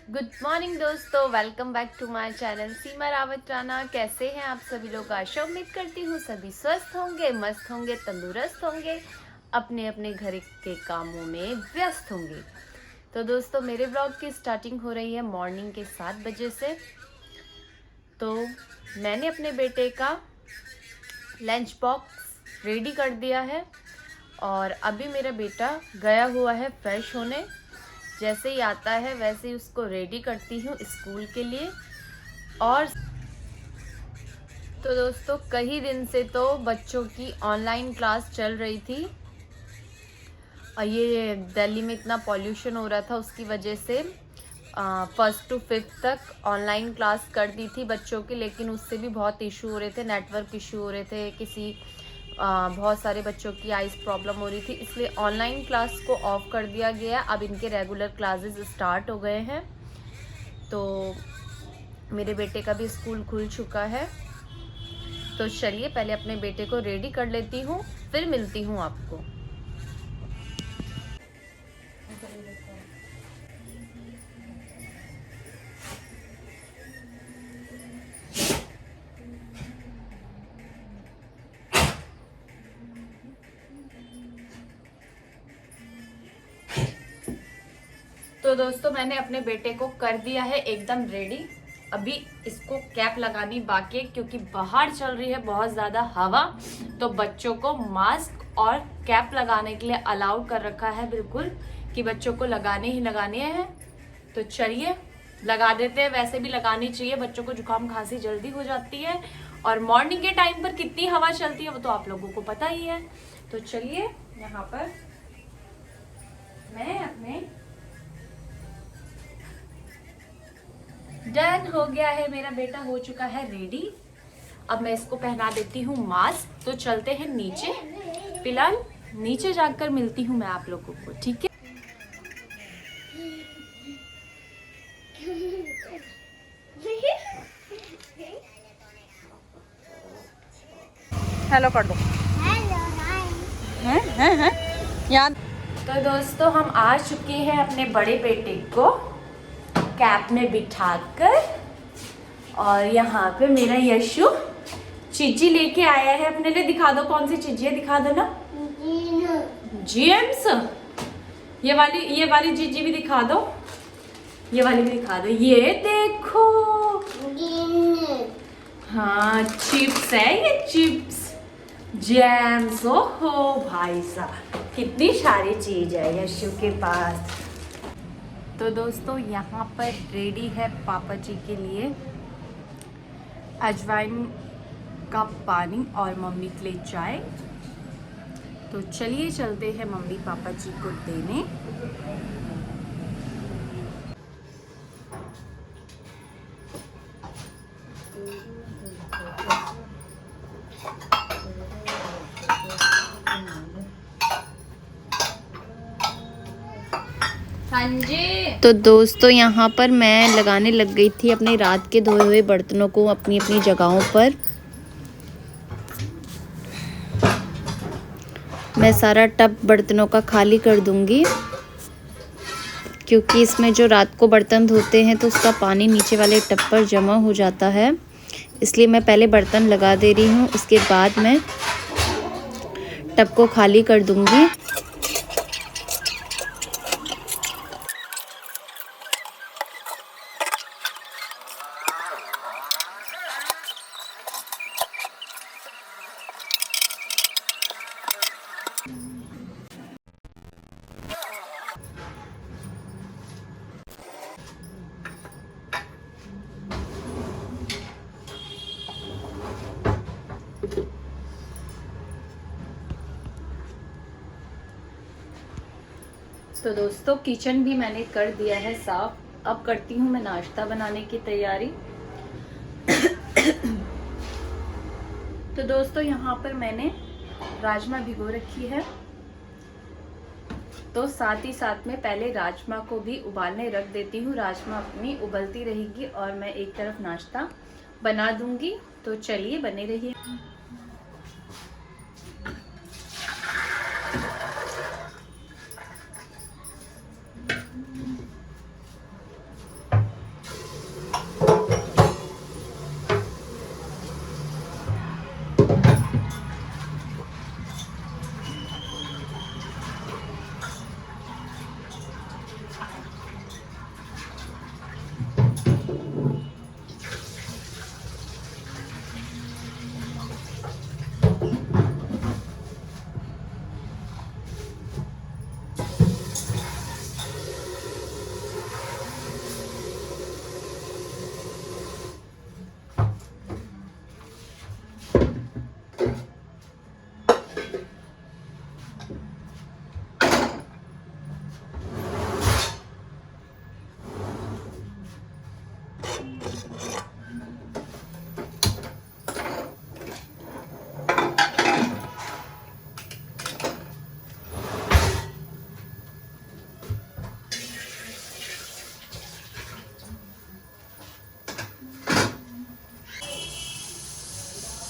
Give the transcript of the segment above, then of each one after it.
Good morning दोस्तों, welcome back to my channel Seema Rawat Rana. कैसे हैं आप सभी लोग? आशा उम्मीद करती हूँ सभी स्वस्थ होंगे, मस्त होंगे, तंदुरुस्त होंगे, अपने अपने घर के कामों में व्यस्त होंगे। तो दोस्तों, मेरे ब्लॉग की स्टार्टिंग हो रही है मॉर्निंग के 7 बजे से। तो मैंने अपने बेटे का लंच बॉक्स रेडी कर दिया है और अभी मेरा बेटा गया हुआ है फ्रेश होने। जैसे ही आता है वैसे ही उसको रेडी करती हूँ स्कूल के लिए। और तो दोस्तों, कई दिन से तो बच्चों की ऑनलाइन क्लास चल रही थी और ये दिल्ली में इतना पॉल्यूशन हो रहा था, उसकी वजह से फर्स्ट टू फिफ्थ तक ऑनलाइन क्लास कर दी थी बच्चों की। लेकिन उससे भी बहुत इशू हो रहे थे, नेटवर्क इशू हो रहे थे, बहुत सारे बच्चों की आइस प्रॉब्लम हो रही थी, इसलिए ऑनलाइन क्लास को ऑफ कर दिया गया। अब इनके रेगुलर क्लासेस स्टार्ट हो गए हैं। तो मेरे बेटे का भी स्कूल खुल चुका है। तो चलिए पहले अपने बेटे को रेडी कर लेती हूँ, फिर मिलती हूँ आपको। तो दोस्तों, मैंने अपने बेटे को कर दिया है एकदम रेडी। अभी इसको कैप लगानी बाकी है क्योंकि बाहर चल रही है बहुत ज़्यादा हवा। तो बच्चों को मास्क और कैप लगाने के लिए अलाउ कर रखा है बिल्कुल, कि बच्चों को लगाने ही लगाने हैं। तो चलिए लगा देते हैं। वैसे भी लगानी चाहिए, बच्चों को जुकाम खांसी जल्दी हो जाती है और मॉर्निंग के टाइम पर कितनी हवा चलती है वो तो आप लोगों को पता ही है। तो चलिए, यहाँ पर मैं अपने डन हो गया है, मेरा बेटा हो चुका है रेडी। अब मैं इसको पहना देती हूँ मास्क। तो चलते हैं नीचे, फिलहाल नीचे जाकर मिलती हूँ मैं आप लोगों को, ठीक है? हेलो कर दो। हैं हैं हैं याद। तो दोस्तों, हम आ चुके हैं अपने बड़े बेटे को कैप में बिठाकर। और यहाँ पे मेरा यशु चीजी लेके आया है अपने लिए। दिखा दो कौन सी चीजी है, दिखा दो ना। जेम्स, ये वाली चीजी भी दिखा दो, ये वाली भी दिखा दो। ये देखो, हाँ चिप्स है, ये चिप्स जैम्स। ओहो भाई साहब, कितनी सारी चीज है यशु के पास। तो दोस्तों, यहाँ पर रेडी है पापा जी के लिए अजवाइन का पानी और मम्मी के लिए चाय। तो चलिए चलते हैं मम्मी पापा जी को देने। हाँ जी। तो दोस्तों, यहाँ पर मैं लगाने लग गई थी अपने रात के धोए हुए बर्तनों को अपनी अपनी जगहों पर। मैं सारा टब बर्तनों का खाली कर दूंगी क्योंकि इसमें जो रात को बर्तन धोते हैं तो उसका पानी नीचे वाले टब पर जमा हो जाता है। इसलिए मैं पहले बर्तन लगा दे रही हूँ, उसके बाद मैं टब को खाली कर दूंगी। तो दोस्तों, किचन भी मैंने कर दिया है साफ। अब करती हूँ मैं नाश्ता बनाने की तैयारी। तो दोस्तों, यहाँ पर मैंने राजमा भिगो रखी है। तो साथ ही साथ में पहले राजमा को भी उबालने रख देती हूँ। राजमा अपनी उबलती रहेगी और मैं एक तरफ नाश्ता बना दूंगी। तो चलिए बने रहिए।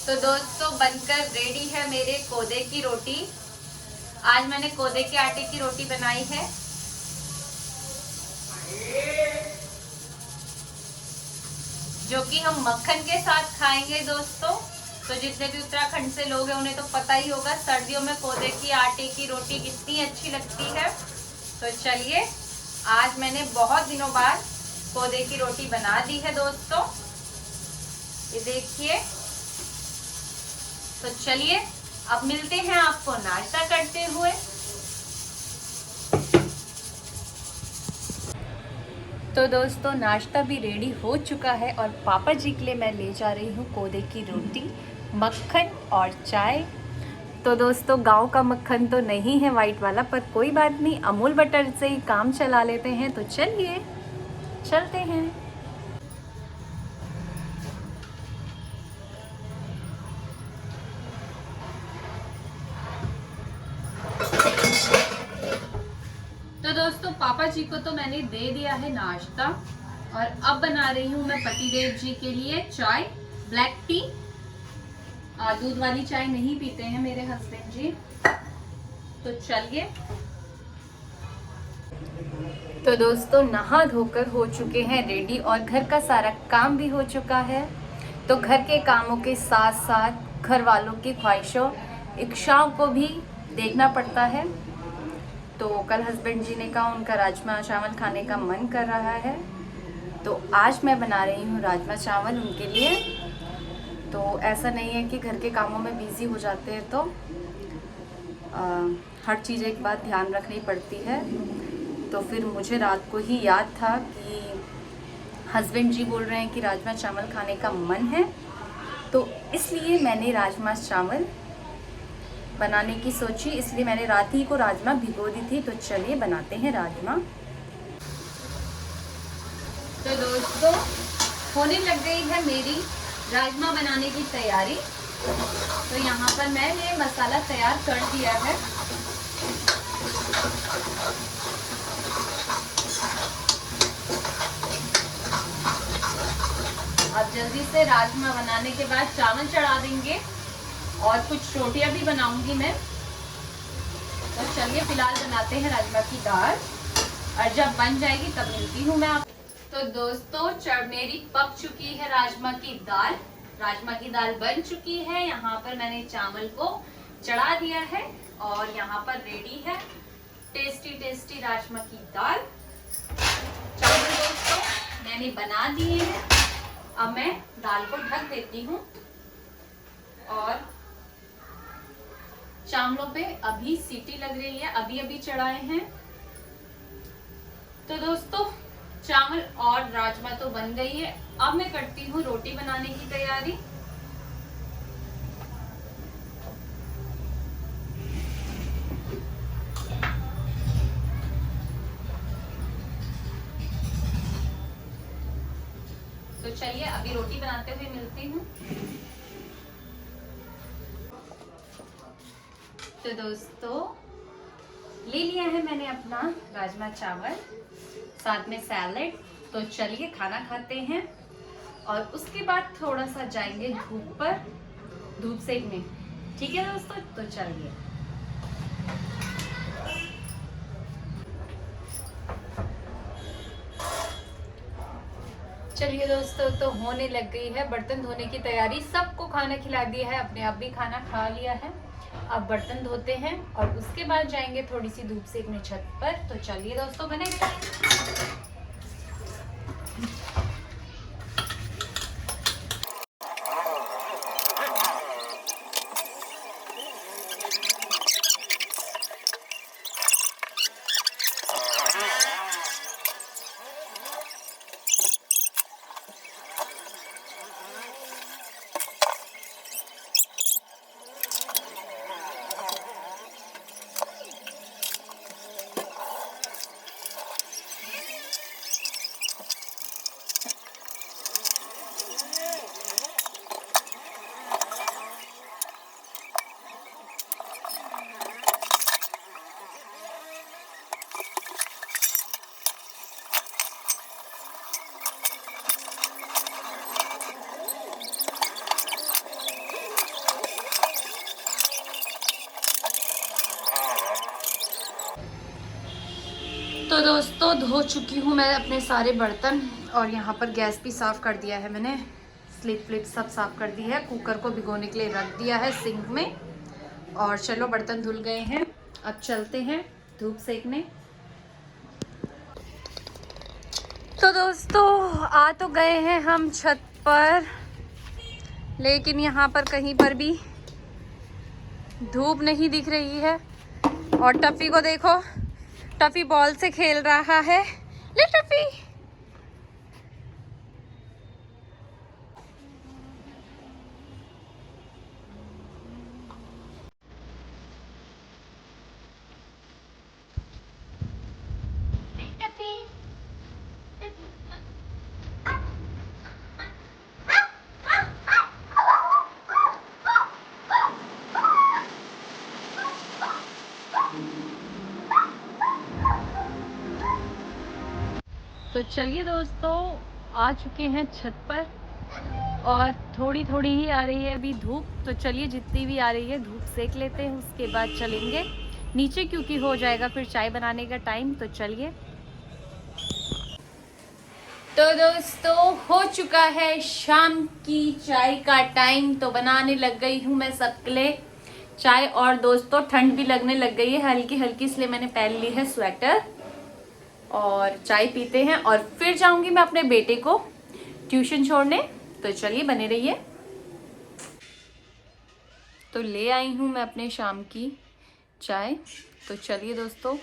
तो दोस्तों बनकर रेडी है मेरे कोदे की रोटी। आज मैंने कोदे के आटे की रोटी बनाई है। जो कि हम मक्खन के साथ खाएंगे दोस्तों। तो जितने भी उत्तराखंड से लोग हैं उन्हें तो पता ही होगा सर्दियों में कोदे की आटे की रोटी कितनी अच्छी लगती है। तो चलिए आज मैंने बहुत दिनों बाद कोदे की रोटी बना दी है दोस्तों, ये देखिए। तो चलिए अब मिलते हैं आपको नाश्ता करते हुए। तो दोस्तों नाश्ता भी रेडी हो चुका है और पापा जी के लिए मैं ले जा रही हूँ कोदे की रोटी, मक्खन और चाय। तो दोस्तों गांव का मक्खन तो नहीं है वाइट वाला, पर कोई बात नहीं, अमूल बटर से ही काम चला लेते हैं। तो चलिए चलते हैं। तो दोस्तों पापा जी को तो मैंने दे दिया है नाश्ता और अब बना रही हूँ मैं पतिदेव जी के लिए चाय, ब्लैक टी। दूध वाली चाय नहीं पीते हैं मेरे हस्बैंड जी। तो चलिए। तो दोस्तों नहा धोकर हो चुके हैं रेडी और घर का सारा काम भी हो चुका है। तो घर के कामों के साथ साथ घर वालों की ख्वाहिशों इच्छाओं को भी देखना पड़ता है। तो कल हस्बैंड जी ने कहा उनका राजमा चावल खाने का मन कर रहा है, तो आज मैं बना रही हूँ राजमा चावल उनके लिए। तो ऐसा नहीं है कि घर के कामों में बिज़ी हो जाते हैं तो हर चीज़ एक बात ध्यान रखनी पड़ती है। तो फिर मुझे रात को ही याद था कि हस्बैंड जी बोल रहे हैं कि राजमा चावल खाने का मन है, तो इसलिए मैंने राजमा चावल बनाने की सोची। इसलिए मैंने रात ही को राजमा भिगो दी थी। तो चलिए बनाते हैं राजमा। तो दोस्तों होने लग गई है मेरी राजमा बनाने की तैयारी। तो यहाँ पर मैंने मसाला तैयार कर दिया है। अब जल्दी से राजमा बनाने के बाद चावल चढ़ा देंगे और कुछ रोटियां भी बनाऊंगी मैं। तो चलिए फिलहाल बनाते हैं राजमा की दाल और जब बन जाएगी तब मिलती हूँ मैं आप। तो दोस्तों मेरी पक चुकी है राजमा की दाल। राजमा की दाल बन चुकी है। यहाँ पर मैंने चावल को चढ़ा दिया है और यहाँ पर रेडी है टेस्टी टेस्टी राजमा की दाल। चावल दोस्तों मैंने बना दिए हैं। अब मैं दाल को ढक देती हूँ और चावलों पे अभी सीटी लग रही है, अभी अभी चढ़ाए हैं। तो दोस्तों चावल और राजमा तो बन गई है। अब मैं करती हूँ रोटी बनाने की तैयारी। तो चलिए अभी रोटी बनाते हुए मिलती हूँ। तो दोस्तों ले लिया है मैंने अपना राजमा चावल, साथ में सैलेड। तो चलिए खाना खाते हैं और उसके बाद थोड़ा सा जाएंगे धूप पर, धूप सेकने। ठीक है दोस्तों, तो चलिए। चलिए दोस्तों तो होने लग गई है बर्तन धोने की तैयारी। सबको खाना खिला दिया है, अपने आप भी खाना खा लिया है। अब बर्तन धोते हैं और उसके बाद जाएंगे थोड़ी सी धूप सेकने छत पर। तो चलिए दोस्तों बने रहिए। दोस्तों धो चुकी हूँ मैं अपने सारे बर्तन और यहाँ पर गैस भी साफ़ कर दिया है मैंने, स्लिप फ्लिप सब साफ़ कर दी है, कुकर को भिगोने के लिए रख दिया है सिंक में। और चलो बर्तन धुल गए हैं, अब चलते हैं धूप सेकने। तो दोस्तों आ तो गए हैं हम छत पर, लेकिन यहाँ पर कहीं पर भी धूप नहीं दिख रही है। और टफ़ी को देखो, टफ़ी बॉल से खेल रहा है। ले टफ़ी। तो चलिए दोस्तों आ चुके हैं छत पर और थोड़ी थोड़ी ही आ रही है अभी धूप। तो चलिए जितनी भी आ रही है धूप सेक लेते हैं, उसके बाद चलेंगे नीचे क्योंकि हो जाएगा फिर चाय बनाने का टाइम। तो चलिए। तो दोस्तों हो चुका है शाम की चाय का टाइम, तो बनाने लग गई हूँ मैं सबके लिए चाय। और दोस्तों ठंड भी लगने लग गई है हल्की हल्की, इसलिए मैंने पहन ली है स्वेटर और चाय पीते हैं और फिर जाऊंगी मैं अपने बेटे को ट्यूशन छोड़ने। तो चलिए बने रहिए। तो ले आई हूँ मैं अपने शाम की चाय। तो चलिए दोस्तों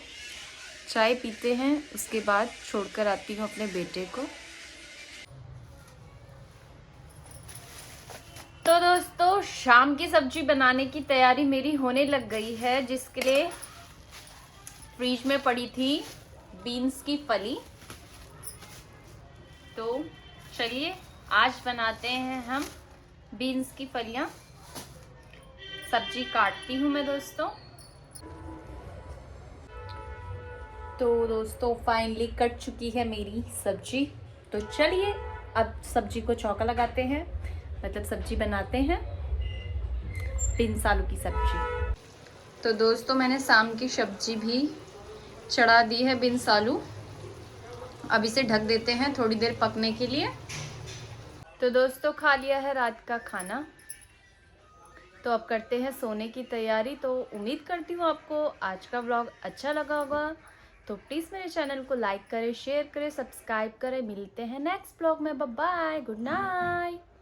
चाय पीते हैं, उसके बाद छोड़कर आती हूँ अपने बेटे को। तो दोस्तों शाम की सब्जी बनाने की तैयारी मेरी होने लग गई है, जिसके लिए फ्रिज में पड़ी थी बीन्स की फली। तो चलिए आज बनाते हैं हम बीन्स की फलियां। सब्जी काटती हूँ मैं दोस्तों। तो दोस्तों फाइनली कट चुकी है मेरी सब्जी। तो चलिए अब सब्जी को चौका लगाते हैं, मतलब सब्जी बनाते हैं बीन्स आलू की सब्जी। तो दोस्तों मैंने शाम की सब्जी भी चढ़ा दी है बीन्स आलू। अब इसे ढक देते हैं थोड़ी देर पकने के लिए। तो दोस्तों खा लिया है रात का खाना, तो अब करते हैं सोने की तैयारी। तो उम्मीद करती हूँ आपको आज का व्लॉग अच्छा लगा होगा, तो प्लीज़ मेरे चैनल को लाइक करें, शेयर करें, सब्सक्राइब करें। मिलते हैं नेक्स्ट व्लॉग में। Bye bye, good night.